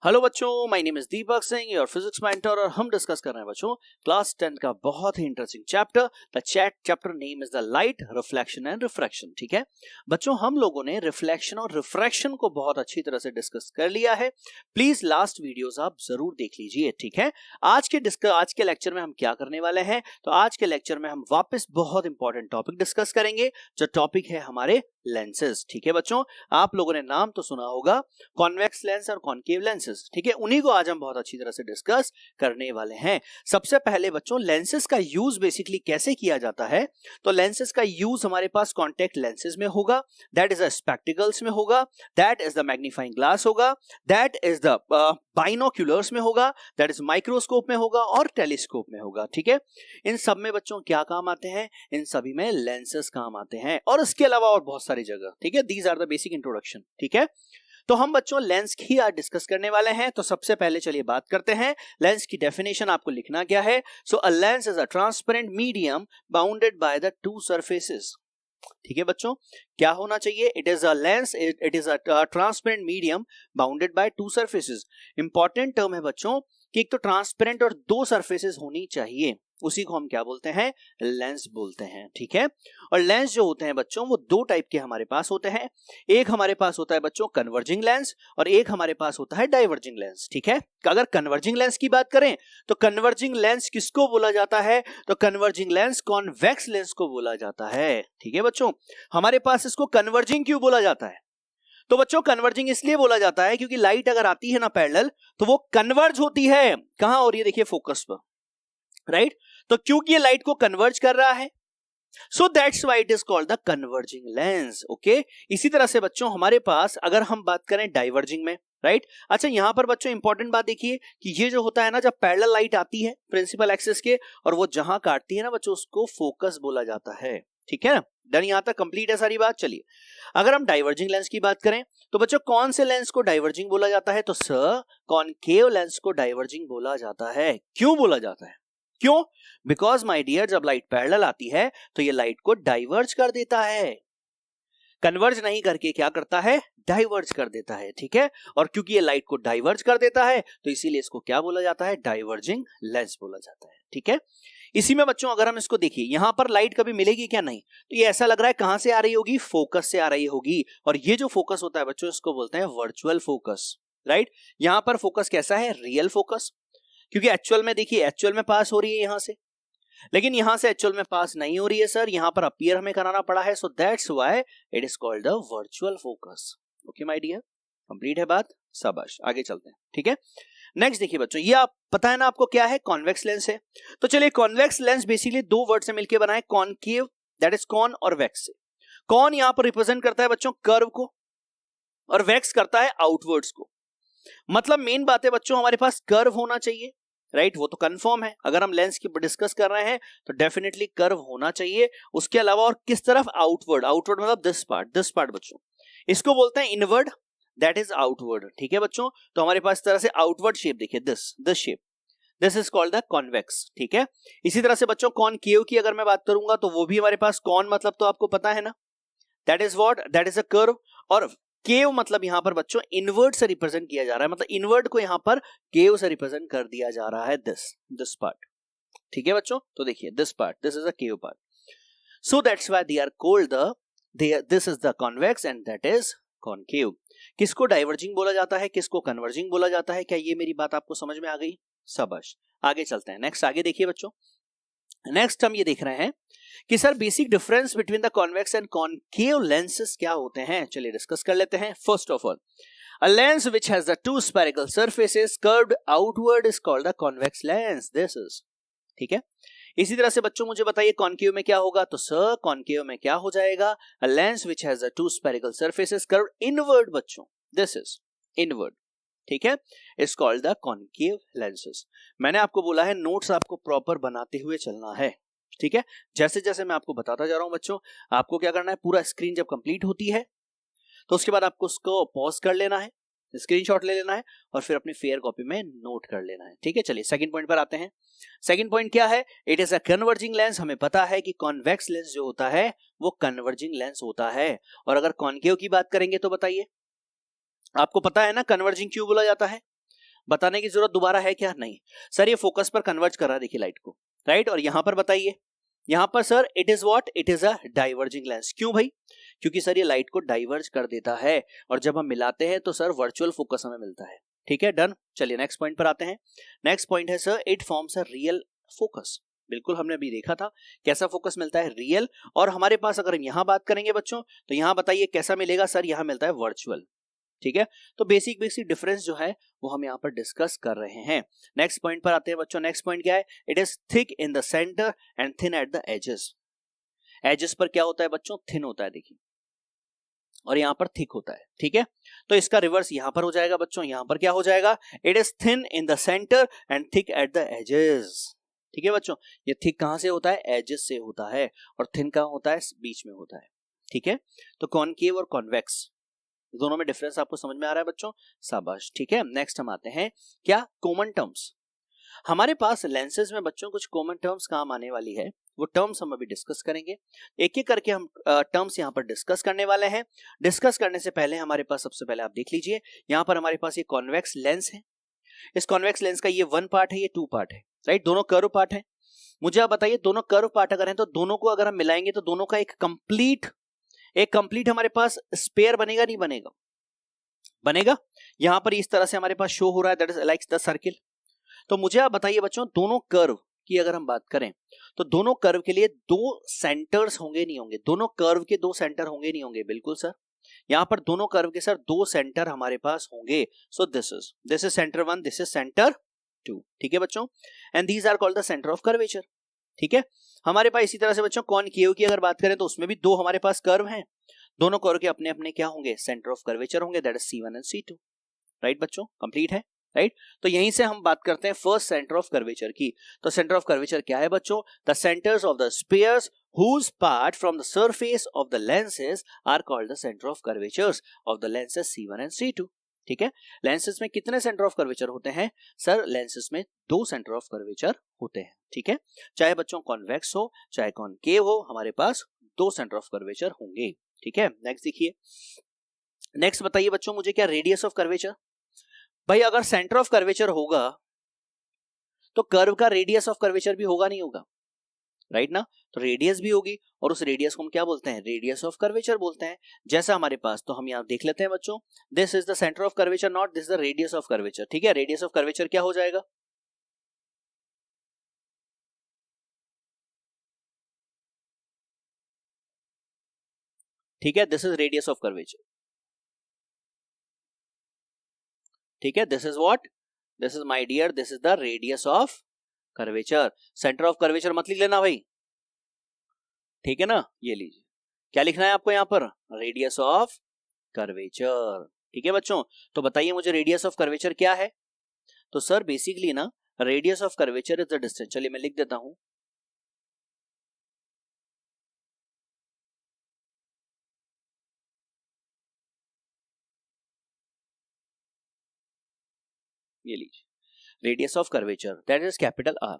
Hello बच्चों, my name is Deepak Singh, your physics mentor, और हम डिस्कस कर रहे हैं बच्चों क्लास 10 का बहुत ही interesting chapter. The chapter name is the light, reflection and refraction. ठीक है बच्चों, हम लोगों ने रिफ्लेक्शन और रिफ्रैक्शन को बहुत अच्छी तरह से डिस्कस कर लिया है। प्लीज लास्ट वीडियोस आप जरूर देख लीजिए। ठीक है, आज के लेक्चर में हम क्या करने वाले हैं, तो आज के लेक्चर में हम वापस बहुत इंपॉर्टेंट टॉपिक डिस्कस करेंगे, जो टॉपिक है हमारे लेंसेज। ठीक है बच्चों, आप लोगों ने नाम तो सुना होगा कॉन्वेक्स लेंस और कॉन्केव लेंसेज। ठीक है, उन्हीं को आज हम बहुत अच्छी तरह से डिस्कस करने वाले हैं। सबसे पहले बच्चों, लेंसेज का यूज बेसिकली कैसे किया जाता है, तो लेंसेज का यूज हमारे पास कॉन्टेक्ट लेंसेज में होगा, दैट इज द स्पेक्टिकल्स में होगा, that is the magnifying glass होगा, दैट इज द बाइनोक्यूलर्स में होगा, दैट इज माइक्रोस्कोप में होगा और टेलीस्कोप में होगा। ठीक है, इन सब में बच्चों क्या काम आते हैं, इन सभी में लेंसेज काम आते हैं, और इसके अलावा और बहुत सारी जगह। ठीक है, these are the basic introduction. ठीक है, तो हम बच्चों लेंस की आज डिस्कस करने वाले हैं। तो सबसे पहले चलिए बात करते हैं लेंस की डेफिनेशन। आपको लिखना क्या है, so a lens is a transparent medium bounded by the two surfaces. ठीक है बच्चों, क्या होना चाहिए, it is a lens, it is a transparent medium bounded by two surfaces. Important term है बच्चों कि एक तो ट्रांसपेरेंट और दो सरफेसेस होनी चाहिए, उसी को हम क्या बोलते हैं, लेंस बोलते हैं। ठीक है, और लेंस जो होते हैं बच्चों वो दो टाइप के हमारे पास होते हैं। एक हमारे पास होता है बच्चों कन्वर्जिंग लेंस, और एक हमारे पास होता है डाइवर्जिंग लेंस। ठीक है, अगर कन्वर्जिंग लेंस की बात करें तो कन्वर्जिंग लेंस किसको बोला जाता है, तो कन्वर्जिंग लेंस कॉन्वेक्स लेंस को बोला जाता है। ठीक है बच्चों, हमारे पास इसको कन्वर्जिंग क्यों बोला जाता है, तो बच्चों कन्वर्जिंग इसलिए बोला जाता है क्योंकि लाइट अगर आती है ना पैरेलल, तो वो कन्वर्ज होती है कहां, और ये देखिए फोकस पर, राइट। तो क्योंकि ये लाइट को कन्वर्ज कर रहा है, so that's why it is called the converging lens. Okay, इसी तरह से बच्चों हमारे पास अगर हम बात करें डाइवर्जिंग में, राइट। अच्छा, यहां पर बच्चों इंपॉर्टेंट बात देखिए कि ये जो होता है ना, जब पैरेलल लाइट आती है प्रिंसिपल एक्सिस के, और वो जहां काटती है ना बच्चों, उसको फोकस बोला जाता है। ठीक है ना, डन, यहां तक कंप्लीट है सारी बात। चलिए, अगर हम डाइवर्जिंग लेंस की बात करें तो बच्चों कौन से लेंस को डाइवर्जिंग बोला जाता है, तो सर कॉनकेव लेंस को डाइवर्जिंग बोला जाता है। क्यों बोला जाता है, क्यों, बिकॉज माय डियर जब लाइट पैरेलल आती है तो ये लाइट को डाइवर्ज कर देता है, कन्वर्ज नहीं करके क्या करता है, डाइवर्ज कर देता है। ठीक है, और क्योंकि ये लाइट को डाइवर्ज कर देता है तो इसीलिए इसको क्या बोला जाता है, डाइवर्जिंग लेंस बोला जाता है। ठीक है, इसी में बच्चों अगर हम इसको देखिए, यहां पर लाइट कभी मिलेगी क्या, नहीं, तो ये ऐसा लग रहा है कहां से आ रही होगी, फोकस से आ रही होगी, और ये जो फोकस होता है बच्चों इसको बोलते हैं वर्चुअल फोकस, राइट। यहां पर फोकस कैसा है, रियल फोकस, क्योंकि एक्चुअल में देखिए एक्चुअल में पास हो रही है यहां से, लेकिन यहां से एक्चुअल में पास नहीं हो रही है सर, यहां पर अपीयर हमें कराना पड़ा है, so that's why it is called the virtual focus. Okay my dear, complete है बात, शाबाश, आगे चलते हैं। ठीक है, नेक्स्ट देखिए बच्चों, ये आप पता है ना आपको क्या है, कॉन्वेक्स लेंस है। तो चलिए, कॉन्वेक्स लेंस बेसिकली दो वर्ड से मिलकर बना है, कॉनकेव दैट इज कॉन, और वैक्स से। कॉन यहां पर रिप्रेजेंट करता है बच्चों कर्व को, और वैक्स करता है आउटवर्ड्स को। मतलब मेन बात है बच्चों, हमारे पास कर्व होना चाहिए, राइट, वो तो कंफर्म है। अगर हम लेंस की डिस्कस कर रहे हैं तो डेफिनेटली कर्व होना चाहिए। उसके अलावा और किस तरफ, आउटवर्ड, आउटवर्ड मतलब दिस पार्ट बच्चों, इसको बोलते हैं इनवर्ड, दैट इज आउटवर्ड। ठीक है बच्चों, तो हमारे पास इस तरह से आउटवर्ड शेप देखिए, this shape, this is called the convex. ठीक है, इसी तरह से बच्चों कॉनकेव की अगर मैं बात करूंगा तो वो भी हमारे पास कॉन मतलब तो आपको पता है ना, that is what, that is a curve, और केव मतलब यहां पर बच्चों इनवर्ड से रिप्रेजेंट किया जा रहा है, मतलब इनवर्ड को यहां पर केव से रिप्रेजेंट कर दिया जा रहा है, दिस पार्ट। ठीक है बच्चों, तो देखिए this part, this is a cave part, so that's why they are called this is the convex and that is concave. किसको डाइवर्जिंग बोला जाता है, किसको कन्वर्जिंग बोला जाता है, क्या ये मेरी बात आपको समझ में आ गई, शाबाश, आगे चलते हैं। नेक्स्ट आगे देखिए बच्चों, नेक्स्ट हम ये देख रहे हैं कि sir basic difference between the convex and concave lenses क्या होते हैं, चलिए डिस्कस कर लेते हैं। First of all, a lens which has the two spherical surfaces curved outward is called the convex lens, this is. ठीक है, इसी तरह से बच्चों मुझे बताइए कॉनकेव में क्या होगा, तो सर कॉनकेव में क्या हो जाएगा, a lens which has the two spherical surfaces curved inward बच्चों, दिस इज इनवर्ड। ठीक है, is called the concave lenses. मैंने आपको बोला है नोट्स आपको प्रॉपर बनाते हुए चलना है। ठीक है, जैसे जैसे मैं आपको बताता जा रहा हूं बच्चों, आपको क्या करना है, पूरा स्क्रीन जब कंप्लीट होती है तो उसके बाद आपको उसको पॉज कर लेना है, स्क्रीनशॉट ले लेना है, और फिर अपनी फेयर कॉपी में नोट कर लेना है। ठीक है, चलिए सेकंड पॉइंट पर आते हैं। सेकंड पॉइंट क्या है, it is a converging lens. हमें पता है कि कॉन्वेक्स लेंस जो होता है वो कन्वर्जिंग लेंस होता है, और अगर कॉनकेव की बात करेंगे तो बताइए, आपको पता है ना कन्वर्जिंग क्यों बोला जाता है, बताने की जरूरत दोबारा है क्या? नहीं सर, ये फोकस पर कन्वर्ज कर रहा है, देखिए लाइट को, राइट। और यहां पर बताइए, यहां पर sir it is what, it is a diverging lens. क्यों भाई? क्योंकि सर ये लाइट को डाइवर्ज कर देता है, और जब हम मिलाते हैं तो सर वर्चुअल फोकस हमें मिलता है। ठीक है, डन। चलिए नेक्स्ट पॉइंट पर आते हैं। नेक्स्ट पॉइंट है sir, it forms a real focus. बिल्कुल, हमने अभी देखा था कैसा फोकस मिलता है, रियल। और हमारे पास अगर हम यहां बात करेंगे बच्चों, तो यहां बताइए कैसा मिलेगा सर, यहां मिलता है वर्चुअल। ठीक है, तो बेसिक बेसिक डिफरेंस जो है वो हम यहाँ पर डिस्कस कर रहे हैं। नेक्स्ट पॉइंट पर आते हैं बच्चों। नेक्स्ट पॉइंट क्या है? It is thick in the centre and thin at the edges. Edges पर क्या होता है बच्चों? थिन होता है, देखिए, और यहां पर थिक होता है। ठीक है, तो इसका रिवर्स यहां पर हो जाएगा बच्चों। यहां पर क्या हो जाएगा? It is thin in the centre and thick at the edges. ठीक है बच्चों, ये थिक कहां से होता है? एजेस से होता है। और थिन कहां होता है? बीच में होता है। ठीक है, तो कॉनकेव और कॉन्वेक्स दोनों में डिफरेंस आपको समझ में आ रहा है बच्चों? शाबाश। ठीक है, नेक्स्ट हम आते हैं क्या? Common terms. हमारे पास लेंसेज में बच्चों कुछ कॉमन टर्म्स काम आने वाली है, वो टर्म्स हम अभी डिस्कस करेंगे। एक एक करके हम टर्म्स यहाँ पर डिस्कस करने वाले हैं। डिस्कस करने से पहले हमारे पास सबसे पहले आप देख लीजिए, यहाँ पर हमारे पास ये कॉन्वेक्स लेंस है। इस कॉन्वेक्स लेंस का ये 1 पार्ट है, ये 2 पार्ट है, राइट। दोनों कर्व पार्ट है। मुझे आप बताइए, दोनों कर्व पार्ट अगर है तो दोनों को अगर हम मिलाएंगे तो दोनों का एक कंप्लीट हमारे पास स्पेयर बनेगा, नहीं बनेगा? बनेगा। यहां पर इस तरह से हमारे पास शो हो रहा है, that is like the circle. तो मुझे आप बताइए बच्चों, दोनों कर्व की अगर हम बात करें तो दोनों कर्व के लिए 2 सेंटर्स होंगे, नहीं होंगे? दोनों कर्व के 2 सेंटर होंगे, नहीं होंगे? बिल्कुल सर, यहां पर दोनों कर्व के सर 2 सेंटर हमारे पास होंगे। So this is centre 1, this is centre 2। ठीक है बच्चों, and these are called the centre of curvature. ठीक है, हमारे पास इसी तरह से बच्चों कॉनकेव की अगर बात करें तो उसमें भी 2 हमारे पास कर्व हैं। दोनों कर्व के अपने अपने क्या होंगे? सेंटर ऑफ कर्वेचर होंगे, that is C1 and C2। Right बच्चों, कंप्लीट है, राइट। तो यहीं से हम बात करते हैं फर्स्ट सेंटर ऑफ कर्वेचर की। तो सेंटर ऑफ कर्वेचर क्या है बच्चों? The centres of the spheres whose part from the surface of the lenses are called the center of curvatures of the lenses C1 and C2। ठीक है, lenses में कितने centre of curvature होते हैं sir? Lenses में 2 centre of curvature होते हैं। ठीक है, चाहे बच्चों कॉन्वेक्स हो चाहे कॉनकेव हो, हमारे पास 2 सेंटर ऑफ कर्वेचर होंगे। ठीक है, नेक्स्ट देखिए। नेक्स्ट बताइए बच्चों मुझे, क्या रेडियस ऑफ कर्वेचर? भाई अगर सेंटर ऑफ कर्वेचर होगा तो कर्व का रेडियस ऑफ कर्वेचर भी होगा, नहीं होगा? राइट ना, तो रेडियस भी होगी, और उस रेडियस को हम क्या बोलते हैं? रेडियस ऑफ कर्वेचर बोलते हैं। जैसा हमारे पास, तो हम यहां देख लेते हैं बच्चों, this is the centre of curvature, not this is the radius of curvature. ठीक है, रेडियस ऑफ कर्वेचर क्या हो जाएगा? ठीक है, this is radius of curvature. ठीक है, this is what? This is my dear, this is the radius of curvature. Centre of curvature मत लिख लेना भाई, ठीक है ना। ये लीजिए, क्या लिखना है आपको यहाँ पर? Radius of curvature. ठीक है बच्चों, तो बताइए मुझे रेडियस ऑफ कर्वेचर क्या है? तो सर बेसिकली ना, radius of curvature is the distance. चलिए मैं लिख देता हूं, ये लीजिए, radius of curvature that is capital R।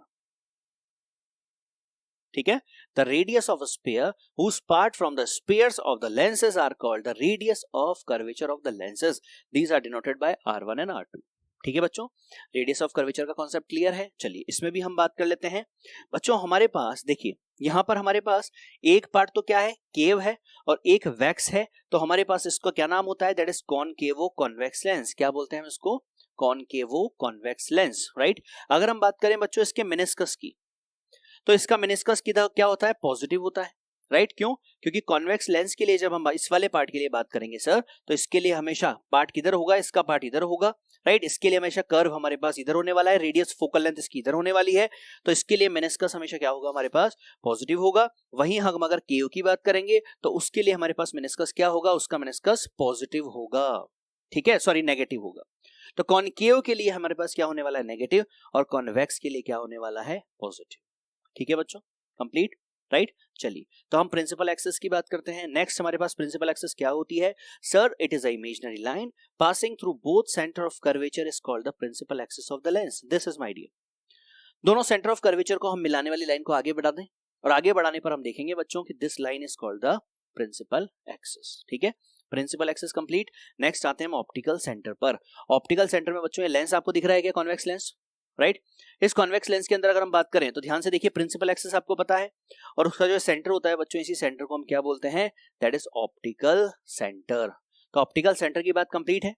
ठीक है, the radius of a sphere whose part from the spheres of the lenses are called the radius of curvature of the lenses, these are denoted by R1 and R2। ठीक है बच्चों, radius of curvature का concept clear है। चलिए इसमें भी हम बात कर लेते हैं बच्चों। हमारे पास देखिए, यहां पर हमारे पास एक पार्ट तो क्या है? केव है, और एक वैक्स है। तो हमारे पास इसको क्या नाम होता है? That is कॉनकेवो convex lens. क्या बोलते हैं हम इसको? कॉनकेवो कॉन्वेक्स लेंस, राइट। अगर हम बात करें बच्चों इसके मेनिस्कस की, तो इसका मेनिस्कस किधर क्या होता है? पॉजिटिव होता है, राइट। क्यों? क्योंकि कॉन्वेक्स लेंस के लिए जब हम इस वाले पार्ट के लिए बात करेंगे सर, तो इसके लिए हमेशा पार्ट किधर होगा? इसका पार्ट इधर होगा, राइट। इसके लिए हमेशा कर्व हमारे पास इधर होने वाला है, रेडियस फोकल लेंथ इसकी इधर होने वाली है, तो इसके लिए मेनिस्कस हमेशा क्या होगा? हमारे पास पॉजिटिव होगा। वहीं हम अगर केओ की बात करेंगे तो उसके लिए हमारे पास मेनिस्कस क्या होगा? उसका मेनिस्कस पॉजिटिव होगा। ठीक है, सॉरी नेगेटिव होगा। तो कॉनकेव के लिए हमारे पास क्या होने वाला है? नेगेटिव, और कॉन्वेक्स के लिए क्या होने वाला है? पॉजिटिव। ठीक है बच्चों, कंप्लीट, राइट। चलिए तो हम प्रिंसिपल एक्सिस की बात करते हैं। नेक्स्ट हमारे पास प्रिंसिपल एक्सिस क्या होती है sir? It is a imaginary line passing through both centre of curvature is called the principal axis of the lens. This is my dear, दोनों सेंटर ऑफ कर्वेचर को हम मिलाने वाली लाइन को आगे बढ़ा दें, और आगे बढ़ाने पर हम देखेंगे बच्चों कि this line is called the principal axis. ठीक है, प्रिंसिपल एक्सिस कंप्लीट। नेक्स्ट आते हैं हम ऑप्टिकल सेंटर पर। ऑप्टिकल सेंटर में बच्चों ये लेंस आपको दिख रहा है क्या, कॉन्वेक्स लेंस, राइट। इस कॉन्वेक्स लेंस के अंदर अगर हम बात करें तो ध्यान से देखिए, प्रिंसिपल एक्सिस आपको पता है और उसका जो सेंटर होता है बच्चों, इसी सेंटर को हम क्या बोलते हैं, दैट इज ऑप्टिकल सेंटर। तो ऑप्टिकल सेंटर की बात कंप्लीट है।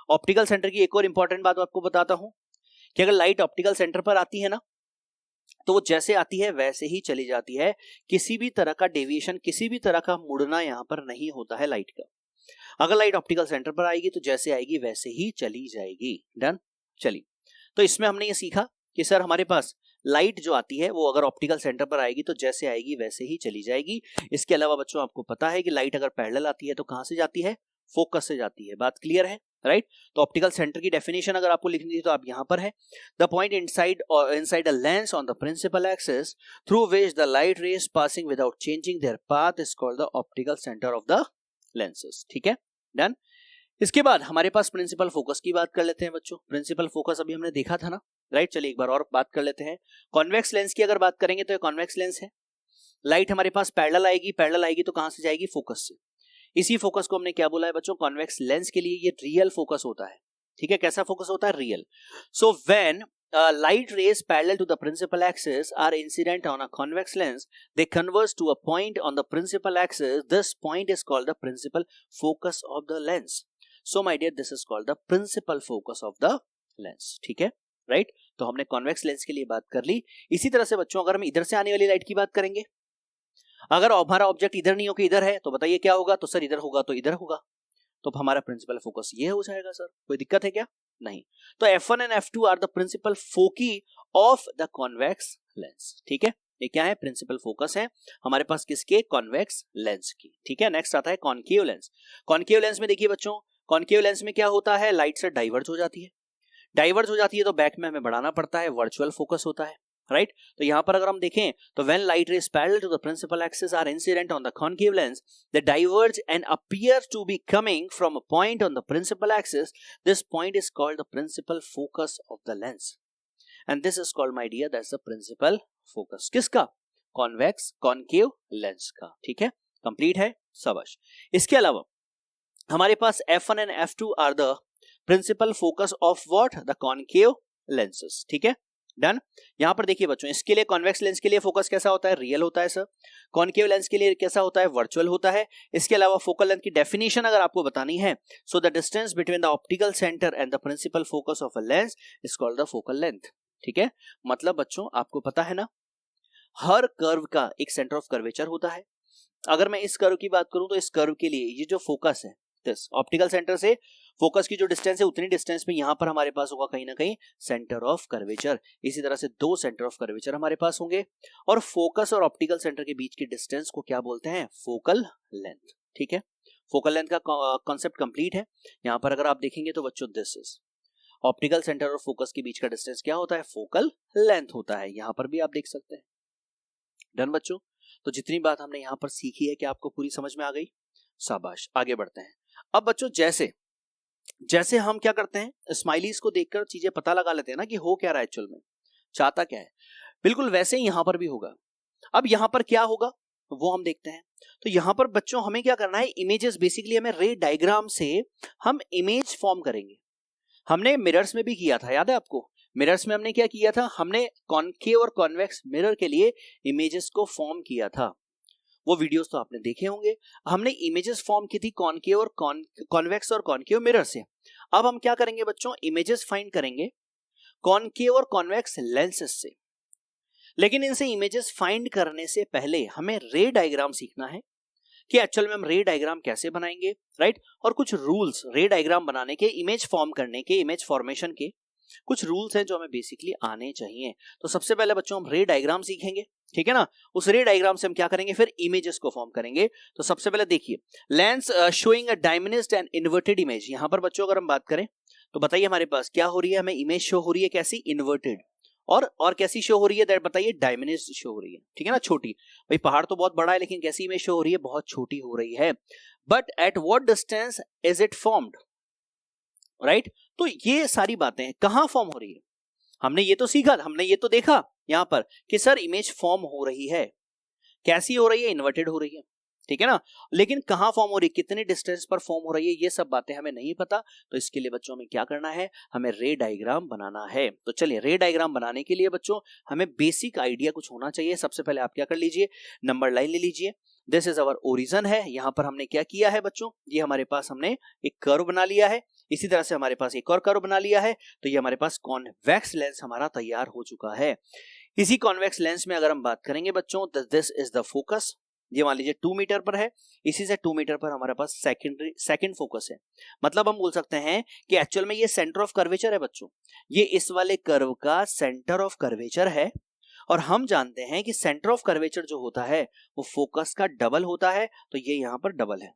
ऑप्टिकल सेंटर की एक और इंपॉर्टेंट बात आपको बताता हूं कि अगर लाइट ऑप्टिकल सेंटर पर आती है ना, तो वो जैसे आती है वैसे ही चली जाती है, किसी भी तरह का डेविएशन, किसी भी तरह का मुड़ना यहां पर नहीं होता है लाइट का। अगर लाइट ऑप्टिकल सेंटर पर आएगी तो जैसे आएगी वैसे ही चली जाएगी। डन। चलिए, तो इसमें हमने ये सीखा कि सर हमारे पास लाइट जो आती है वो अगर ऑप्टिकल सेंटर पर आएगी तो जैसे आएगी वैसे ही चली जाएगी। इसके अलावा बच्चों आपको पता है कि लाइट अगर पैरेलल आती है तो कहां से जाती है, फोकस से जाती है। बात क्लियर है, राइट। तो ऑप्टिकल सेंटर की डेफिनेशन अगर आपको लिखनी थी तो आप यहां पर है, the point inside a lens on the principal axis through which the light rays passing without changing their path is called the optical centre of the lenses. ठीक है, डन। इसके बाद हमारे पास प्रिंसिपल फोकस की बात कर लेते हैं बच्चों। प्रिंसिपल फोकस अभी हमने देखा था ना, राइट। चलिए एक बार और बात कर लेते हैं। कॉन्वेक्स लेंस की अगर बात करेंगे तो ये कॉन्वेक्स लेंस है। लाइट हमारे पास पैरेलल आएगी तो कहां से जाएगी, फोकस से। इसी फोकस को हमने क्या बोला है बच्चों, कॉन्वेक्स लेंस के लिए ये रियल फोकस होता है। ठीक है, कैसा फोकस होता है, real. So when light rays parallel to the principal axis are incident on a convex lens, they converge to a point on the principal axis. This point is called the principal focus of the lens. So my dear, this is called the principal focus of the lens. ठीक है, right. तो हमने convex lens के लिए बात कर ली। इसी तरह से बच्चों अगर हम इधर से आने वाली लाइट की बात करेंगे, अगर हमारा ऑब्जेक्ट इधर नहीं होकर इधर है तो बताइए क्या होगा, तो सर इधर होगा तो इधर होगा, तो हमारा प्रिंसिपल फोकस ये हो जाएगा। सर कोई दिक्कत है क्या, नहीं। तो F1 and F2 are the principal foci of the convex lens. ठीक है, ये क्या है, प्रिंसिपल फोकस है हमारे पास किसके, कॉन्वेक्स लेंस की। ठीक है, नेक्स्ट आता है कॉनकेव लेंस। कॉनकेव लेंस में देखिए बच्चों, कॉनकेव लेंस में क्या होता है, लाइट से डाइवर्ज हो जाती है। डाइवर्ज हो जाती है तो बैक में हमें बढ़ाना पड़ता है, वर्चुअल फोकस होता है, राइट। तो यहां पर अगर हम देखें तो when light rays parallel to the principal axis are incident on the concave lens, they diverge and appear to be coming from a point on the principal axis. This point is called the principal focus of the lens and this is called my dear, that's the principal focus किसका, convex concave lens का। ठीक है, complete है, शाबाश। इसके अलावा हमारे पास F1 and F2 are the principal focus of what, the concave lenses. ठीक है, डन। यहां पर देखिए बच्चों, इसके लिए कॉन्वेक्स लेंस के लिए फोकस कैसा होता है, रियल होता है सर। कॉनकेव लेंस के लिए कैसा होता है, वर्चुअल होता है। इसके अलावा फोकल लेंथ की डेफिनेशन अगर आपको बतानी है, so the distance between the optical centre and the principal focus of a lens is called the focal length. ठीक है, मतलब बच्चों आपको पता है ना, हर कर्व का एक सेंटर ऑफ कर्वेचर होता है। अगर मैं इस कर्व की बात करूं तो इस कर्व के लिए ये जो फोकस है, दिस ऑप्टिकल सेंटर से फोकस की जो डिस्टेंस है उतनी डिस्टेंस पे यहां पर हमारे पास होगा कहीं ना कहीं सेंटर ऑफ कर्वेचर। इसी तरह से दो सेंटर ऑफ कर्वेचर हमारे पास होंगे और फोकस और ऑप्टिकल सेंटर के बीच की डिस्टेंस को क्या बोलते हैं, फोकल लेंथ। ठीक है, फोकल लेंथ का कॉन्सेप्ट कंप्लीट है। यहां पर अगर आप देखेंगे तो बच्चों दिस इज ऑप्टिकल सेंटर और फोकस के बीच का डिस्टेंस क्या होता है, फोकल लेंथ होता है। यहां पर भी आप देख सकते हैं। डन बच्चों, तो जितनी बात हमने यहां पर सीखी है क्या आपको पूरी समझ में आ गई, शाबाश। आगे बढ़ते हैं। अब बच्चों जैसे जैसे हम क्या करते हैं, स्माइलीज को देखकर चीजें पता लगा लेते हैं ना कि हो क्या रहा है, एक्चुअल में चाहता क्या है, बिल्कुल वैसे ही यहां पर भी होगा। अब यहां पर क्या होगा वो हम देखते हैं। तो यहां पर बच्चों हमें क्या करना है, इमेजेस, बेसिकली हमें रे डायग्राम से हम इमेज फॉर्म करेंगे। हमने मिरर्स में भी किया था, याद है आपको, मिरर्स में हमने क्या किया था, हमने कॉनकेव और कॉन्वेक्स मिरर के लिए इमेजेस को फॉर्म किया था। वो वीडियोस तो आपने देखे होंगे। हमने इमेजेस फॉर्म की थी कॉनकेव और कॉन्वेक्स और कॉनकेव मिरर से। अब हम क्या करेंगे बच्चों, इमेजेस फाइंड करेंगे कॉनकेव और कॉन्वेक्स लेंसेस से। लेकिन इनसे इमेजेस फाइंड करने से पहले हमें रे डायग्राम सीखना है कि एक्चुअल में हम रे डायग्राम कैसे बनाएंगे, राइट। और कुछ रूल्स रे डायग्राम बनाने के, इमेज फॉर्म करने के, इमेज फॉर्मेशन के कुछ रूल्स हैं जो हमें बेसिकली आने चाहिए। तो सबसे पहले बच्चों हम रे डायग्राम सीखेंगे, ठीक है ना। उस रे डायग्राम से हम क्या करेंगे, फिर इमेजेस को फॉर्म करेंगे। तो सबसे पहले देखिए, lens showing a diamond and inverted image. यहां पर बच्चों अगर हम बात करें तो बताइए हमारे पास क्या हो रही है, हमें इमेज शो हो रही है कैसी, इन्वर्टेड, और कैसी शो हो रही है, दैट बताइए, डायमंड शो हो रही है, ठीक है ना, छोटी। भाई पहाड़ तो बहुत बड़ा है लेकिन कैसी इमेज शो हो रही है, बहुत छोटी हो रही है। But at what distance is it formed, right. तो ये सारी बातें कहां फॉर्म हो रही है, हमने ये तो सीखा, हमने ये तो देखा यहां पर कि सर इमेज फॉर्म हो रही है, कैसी हो रही है, इन्वर्टेड हो रही है। ठीक है ना। लेकिन कहाँ फॉर्म हो रही है, कितने डिस्टेंस पर फॉर्म हो रही है, ये सब बातें हमें नहीं पता। तो इसके लिए बच्चों हमें क्या करना है, हमें रे डायग्राम बनाना है। तो चलिए रे डायग्राम बनाने के लिए बच्चों हमें बेसिक आइडिया कुछ होना चाहिए। सबसे पहले आप क्या कर लीजिए, नंबर लाइन ले लीजिए। दिस इज अवर ओरिजिन है। यहाँ पर हमने क्या किया है बच्चों, ये हमारे पास हमने एक कर्व बना लिया है। इसी तरह से हमारे पास एक और कर्व बना लिया है। तो ये हमारे पास कॉन्वेक्स लेंस हमारा तैयार हो चुका है। इसी कॉन्वेक्स लेंस में अगर हम बात करेंगे बच्चों, दिस इज द फोकस। ये मान लीजिए 2 मीटर पर है। इसी से 2 मीटर पर हमारे पास सेकंड फोकस है। मतलब हम बोल सकते हैं कि एक्चुअल में ये सेंटर ऑफ कर्वेचर है बच्चों। ये इस वाले कर्व का सेंटर ऑफ कर्वेचर है। और हम जानते हैं कि सेंटर ऑफ कर्वेचर जो होता है वो फोकस का डबल होता है। तो ये यहां पर डबल है।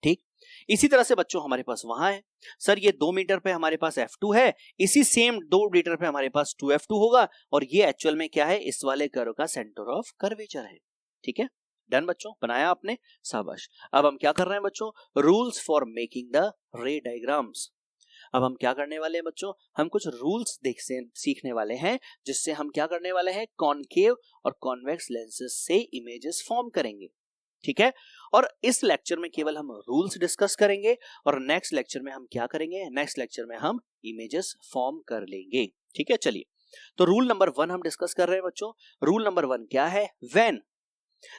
ठीक, इसी तरह से बच्चों हमारे पास वहां है, सर ये 2 मीटर पे हमारे पास F2 है, इसी सेम 2 मीटर पे हमारे पास 2F2 होगा। और ये एक्चुअल में क्या है, इस वाले कर्व का सेंटर ऑफ कर्वेचर है। ठीक है, डन बच्चों, बनाया आपने, शाबाश। अब हम क्या कर रहे हैं बच्चों, रूल्स फॉर मेकिंग द रे डायग्राम्स। अब हम क्या करने वाले हैं बच्चों, हम कुछ रूल्स सीखने वाले हैं, जिससे हम क्या करने वाले हैं, कॉनकेव और कॉन्वेक्स लेंसेज से इमेजेस फॉर्म करेंगे। ठीक है, और इस लेक्चर में केवल हम रूल्स डिस्कस करेंगे और नेक्स्ट लेक्चर में हम क्या करेंगे, नेक्स्ट लेक्चर में हम इमेजेस फॉर्म कर लेंगे। ठीक है, चलिए तो रूल नंबर 1 हम डिस्कस कर रहे हैं बच्चों। रूल नंबर 1 क्या है, when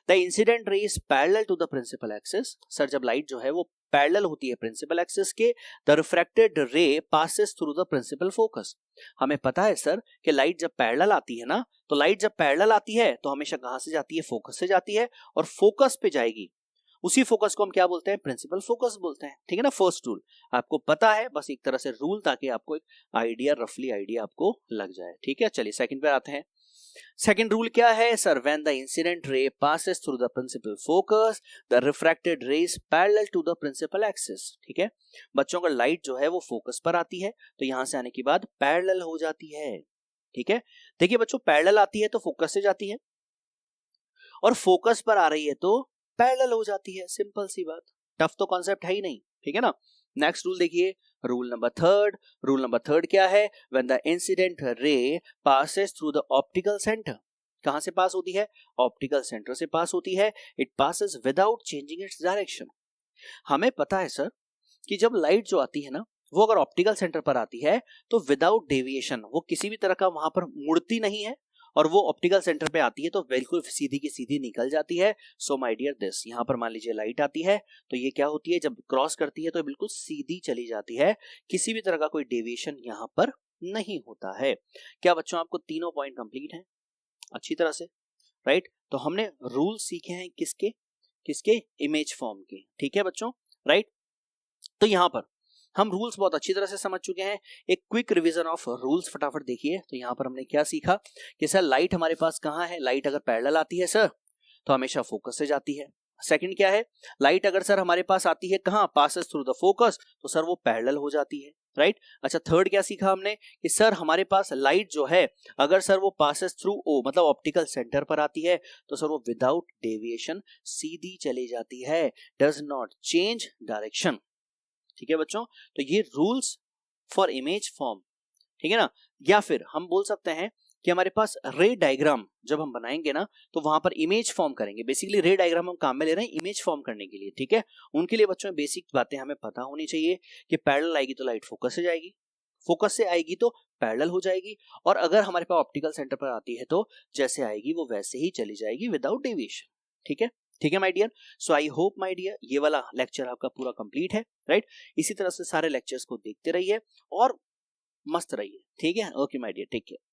the incident ray is parallel to the principal axis. Sir जब लाइट जो है वो पैरेलल होती है प्रिंसिपल एक्सिस के, the refracted ray passes through the principal focus. हमें पता है सर कि लाइट जब पैरेलल आती है ना, तो लाइट जब पैरेलल आती है तो हमेशा कहां से जाती है, फोकस से जाती है, और फोकस पे जाएगी। उसी फोकस को हम क्या बोलते हैं, प्रिंसिपल फोकस बोलते हैं। ठीक है ना, फर्स्ट रूल आपको पता है, बस एक तरह से रूल, ताकि आपको एक आइडिया, रफली आइडिया आपको लग जाए। ठीक है, चलिए सेकंड पे आते हैं। सेकंड रूल क्या है sir, when the incident ray passes through the principal focus the refracted ray is parallel to the principal axis. ठीक है बच्चों, अगर लाइट जो है वो फोकस पर आती है तो यहां से आने के बाद पैरेलल हो जाती है। ठीक है, देखिए बच्चों, पैरेलल आती है तो फोकस से जाती है, और फोकस पर आ रही है तो पैरेलल हो जाती है। सिंपल सी बात, टफ तो कॉन्सेप्ट है ही नहीं। ठीक है ना, नेक्स्ट रूल देखिए, rule number third. Rule number third क्या है, when the incident ray passes through the optical centre. कहां से पास होती है, ऑप्टिकल सेंटर से पास होती है। It passes without changing its direction. हमें पता है सर कि जब लाइट जो आती है ना, वो अगर ऑप्टिकल सेंटर पर आती है तो विदाउट डेविएशन, वो किसी भी तरह का वहां पर मुड़ती नहीं है, और वो ऑप्टिकल सेंटर पे आती है तो बिल्कुल सीधी की सीधी निकल जाती है। सो माय डियर दिस, यहाँ पर मान लीजिए लाइट आती है तो ये क्या होती है, जब क्रॉस करती है तो बिल्कुल सीधी चली जाती है, किसी भी तरह का कोई डेविएशन यहाँ पर नहीं होता है। क्या बच्चों आपको तीनों पॉइंट कंप्लीट हैं अच्छी तरह से, राइट। तो हमने रूल सीखे हैं किसके, किसके, इमेज फॉर्म के। ठीक है बच्चों, राइट। तो यहाँ पर हम रूल्स बहुत अच्छी तरह से समझ चुके हैं। एक क्विक रिवीजन ऑफ रूल्स फटाफट देखिए। तो यहाँ पर हमने क्या सीखा कि सर लाइट हमारे पास कहाँ है, लाइट अगर पैरेलल आती है सर तो हमेशा फोकस से जाती है। सेकंड क्या है, लाइट अगर सर हमारे पास आती है कहाँ, पासेस थ्रू द फोकस, तो सर वो पैरेलल हो जाती है, राइट। अच्छा, थर्ड क्या सीखा हमने कि सर हमारे पास लाइट जो है, अगर सर वो पासेस थ्रू ओ मतलब ऑप्टिकल सेंटर पर आती है तो सर वो विदाउट डेविएशन सीधी चली जाती है, डज नॉट चेंज डायरेक्शन। ठीक है बच्चों, तो ये रूल्स फॉर इमेज फॉर्म। ठीक है ना, या फिर हम बोल सकते हैं कि हमारे पास रे डायग्राम जब हम बनाएंगे ना, तो वहां पर इमेज फॉर्म करेंगे। बेसिकली रे डायग्राम हम काम में ले रहे हैं इमेज फॉर्म करने के लिए। ठीक है, उनके लिए बच्चों बेसिक बातें हमें पता होनी चाहिए कि पैरेलल आएगी तो लाइट फोकस से जाएगी, फोकस से आएगी तो पैरेलल हो जाएगी, और अगर हमारे पास ऑप्टिकल सेंटर पर आती है तो जैसे आएगी वो वैसे ही चली जाएगी विदाउट डेविएशन। ठीक है, ठीक है my dear. So I hope my dear ये वाला लेक्चर आपका पूरा कंप्लीट है, राइट। इसी तरह से सारे लेक्चर्स को देखते रहिए और मस्त रहिए। ठीक है, okay my dear, take care.